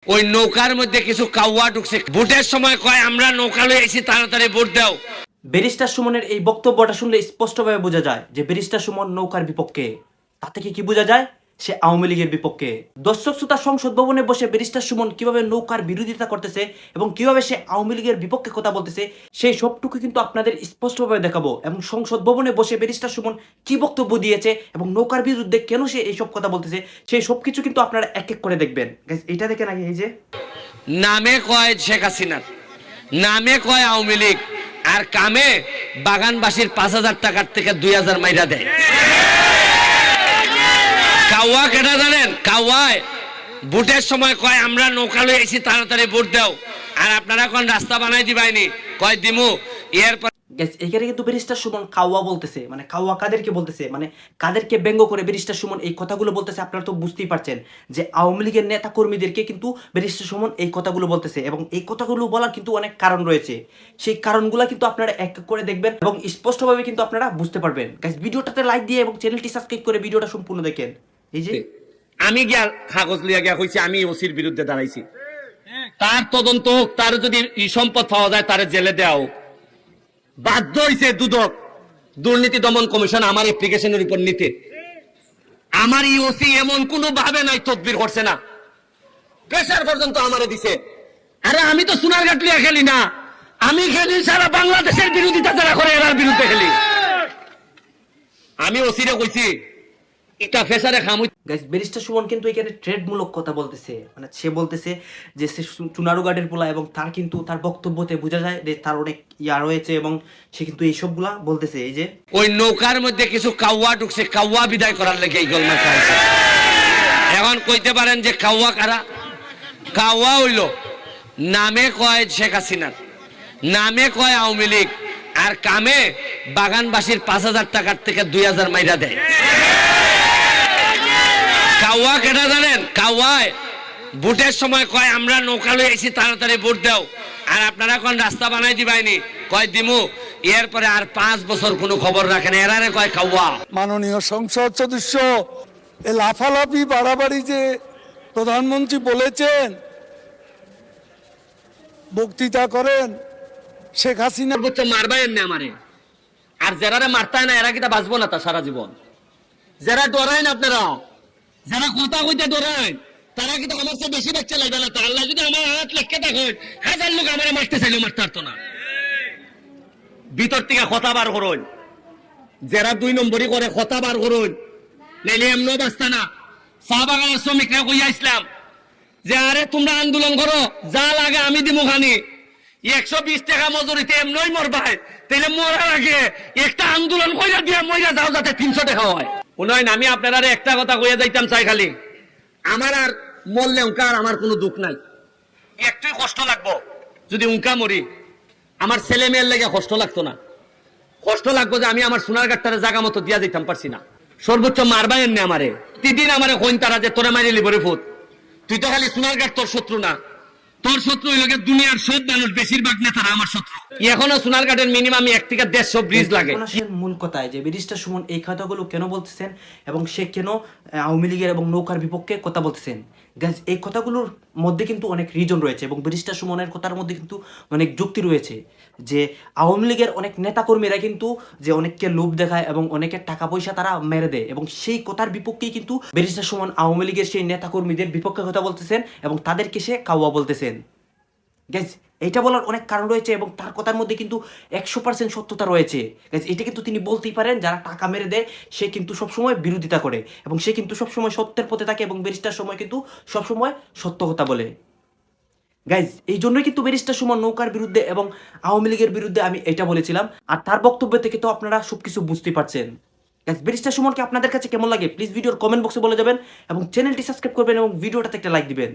ওই নৌকার মধ্যে কিছু কাউয়া ঢুকছে। ভোটের সময় কয় আমরা নৌকা লয়ে আইছি, তাড়াতাড়ি ভোট দাও। ব্যারিস্টার সুমনের এই বক্তব্যটা শুনলে স্পষ্টভাবে বোঝা যায় যে ব্যারিস্টার সুমন নৌকার বিপক্ষে। তা থেকে কি বোঝা যায়? সে আওয়ামী লীগের বিপক্ষে। দর্শক শ্রোতা, সংসদ ভবনে বসে ব্যারিস্টার সুমন কিভাবে নৌকার বিরোধিতা করতেছে এবং কিভাবে সে আওয়ামী লীগের বিপক্ষে কথা বলতেছে, সেই সবটুকু কিন্তু আপনাদের স্পষ্টভাবে দেখাবো। এবং সংসদ ভবনে বসে ব্যারিস্টার সুমন কি বক্তব্য দিয়েছে এবং নৌকার বিরুদ্ধে কেন সে এইসব কথা বলতেছে, সেই সবকিছু কিন্তু আপনারা এক এক করে দেখবেন। এটা দেখেন আগে, এই যে নামে কয় শেখ হাসিনা, নামে কয় আওয়ামী লীগ, আর কামে বাগানবাসীর 5,000 টাকার থেকে 2,000 মাইরা দেয়। কাউয়া কেটা জানেন? কাউয়ায় ভোটের সময় কয় আমরা নৌকা লয়ে আইছি, তাড়াতাড়ি ভোট দাও। আর আপনারা কোন রাস্তা বানাই দিবাইনি, কয় দিমু। এরপর এখানে কিন্তু ব্যারিস্টার সুমন কাউয়া বলতেছে, মানে কাউয়া কাদেরকে বলতেছে, মানে কাদেরকে ব্যঙ্গ করে ব্যারিস্টার সুমন এই কথাগুলো বলতেছে। আপনারা তো বুঝতেই পারছেন যে আওয়ামী লীগের নেতা কর্মীদেরকে কিন্তু ব্যারিস্টার সুমন এই কথাগুলো বলতেছে এবং এই কথাগুলো বলার কিন্তু অনেক কারণ রয়েছে। সেই কারণগুলো কিন্তু আপনারা এক এক করে দেখবেন এবং স্পষ্টভাবে কিন্তু আপনারা বুঝতে পারবেন। গাইস, ভিডিওটাতে লাইক দিয়ে এবং চ্যানেলটি সাবস্ক্রাইব করে ভিডিওটা সম্পূর্ণ দেখেন। এই যে আমি গিয়া কাগজ লিয়া গিয়া কইছি আমি ওসির বিরুদ্ধে দাঁড়াইছি, তার তদন্ত হোক, তার যদি সম্পদ পাওয়া যায় তার জেলে দেওয়া। বাধ্য হইছে দুদক, দুর্নীতি দমন কমিশন আমার অ্যাপ্লিকেশনের উপর নিতে। আমার ওসি এমন কোন ভাবে নাই তদবির করছে না, প্রেসার পর্যন্ত আমারে দিছে। আরে আমি তো সোনারঘাট লিয়া খেলি না, আমি খেলি সারা বাংলাদেশের বিরোধিতা যারা করে এরার বিরুদ্ধে খেলি। আমি ওসিরে কইছি এটা ফেসারে খামু। গাইস, ব্যারিস্টার সুমন কিন্তু এখানে ট্রেডমূলক কথা বলতেছে, মানে সে বলতেছে যে সে চুনারুঘাটের পোলা এবং তার কিন্তু তার বক্তব্যতে বোঝা যায় যে তার অনেক ইয়া রয়েছে এবং সে কিন্তু এইসবগুলা বলতেছে। এই যে ওই নৌকার মধ্যে কিছু কাউয়া ঢুকছে, কাউয়া বিদায় করার লেগে এই গোলমাল খাইছে। এখন কইতে পারেন যে কাউয়া কারা? কাউয়া হইল নামে কয় শেখ হাসিনা, নামে কয় আওয়ামী লীগ, আর কামে বাগানবাসীর 5,000 টাকার থেকে 2,000 মাইরা দেয়। কাউয়া কেটা জানেন? কাউয়ায় ভোটের সময় কয় আমরা নৌকা লয়ে আইছি, তাড়াতাড়ি ভোট দাও। আর আপনারা কোন রাস্তা বানাই দিবাইনি, কয় দিমু। এরপরে আর 5 বছর কোনো খবর রাখেন, এরারে কয় কাউয়া। মাননীয় সংসদ সদস্য এ লাফালাফি বাড়াবাড়ি যে প্রধানমন্ত্রী বলেছেন, বক্তৃতা করেন শেখ হাসিনা সর্বোচ্চ মারবাই এমনি আমারে। আর যারা মারতায় না এরা কিটা বাঁচবো না তা সারা জীবন। যারা ডরায় না আপনারা, যারা কথা কইতে ডরায়, তারা কিন্তু আমার চেয়ে বেশি বাচ্চা লাগবে না। তার আল্লাহ যদি আমার হাত লেখকে দেখে 1000 লোক আমার মারতে চাইলে মারতে পারতো না। ভিতর থেকে কথা বার করুন, যারা 2 নম্বরই করে কথা বার করুন, নাইলে এমনও বাঁচতা না। চা বাগানের শ্রমিকরা কইয়া ইসলাম যে আরে তোমরা আন্দোলন করো, যা লাগে আমি দিমু খানি। 120 টাকা মজুরিতে এমনই মরবাই, তাইলে মরার আগে একটা আন্দোলন কইরা দিয়া মইরা যাও যাতে 300 টাকা হয়। উন্নয়ন আমি আপনারা একটা কথা কইয়া যাইতাম চাই, খালি আমার আর মরলে উনকা আর আমার কোনো দুঃখ নাই। একটুই কষ্ট লাগবো যদি উনকা মরি, আমার ছেলে মেয়ের লেগে কষ্ট লাগতো না। কষ্ট লাগবো যে আমি আমার সোনারঘাটটারে জায়গা মতো দিয়া দিতাম পারছি না। সর্বোচ্চ মারবাই এমনি আমারে, প্রতিদিন আমারে কইন তারা যে তোরা মারি লিবরে ফুট। তুই তো খালি সোনারঘাট তোর শত্রু না, তোর শত্রু হইল দুনিয়ার সব মানুষ, বেশিরভাগ নেতারা আমার শত্রু। এখনো সোনারঘাটের মিনিমাম 1 থেকে 150 ব্রিজ লাগে। মূল কথায় যে ব্যারিস্টার সুমন এই কথাগুলো কেন বলতেছেন এবং সে কেন আওয়ামী লীগের এবং নৌকার বিপক্ষে কথা বলতেছেন, এই কথাগুলোর মধ্যে কিন্তু অনেক রিজন রয়েছে এবং ব্যারিস্টার সুমনের কথার মধ্যে কিন্তু অনেক যুক্তি রয়েছে। যে আওয়ামী লীগের অনেক নেতাকর্মীরা কিন্তু যে অনেককে লোভ দেখায় এবং অনেকের টাকা পয়সা তারা মেরে দেয় এবং সেই কথার বিপক্ষেই কিন্তু ব্যারিস্টার সুমন আওয়ামী লীগের সেই নেতাকর্মীদের বিপক্ষে কথা বলতেছেন এবং তাদেরকে সে কাউয়া বলতেছেন। গাইজ, এটা বলার অনেক কারণ রয়েছে এবং তার কথার মধ্যে কিন্তু 100% সত্যতা রয়েছে। গাইজ, এটা কিন্তু তিনি বলতেই পারেন যারা টাকা মেরে দেয় সে কিন্তু সবসময় বিরোধিতা করে এবং সে কিন্তু সবসময় সত্যের পথে থাকে এবং ব্যারিস্টার সময় কিন্তু সবসময় সত্য কথা বলে। গাইজ, এই জন্যই কিন্তু ব্যারিস্টার সুমন নৌকার বিরুদ্ধে এবং আওয়ামী লীগের বিরুদ্ধে আমি এটা বলেছিলাম। আর তার বক্তব্য থেকে তো আপনারা সবকিছু বুঝতে পারছেন। গাইজ, ব্যারিস্টার সুমনকে আপনাদের কাছে কেমন লাগে প্লিজ ভিডিওর কমেন্ট বক্সে বলে যাবেন এবং চ্যানেলটি সাবস্ক্রাইব করবেন এবং ভিডিওটাতে একটা লাইক দিবেন।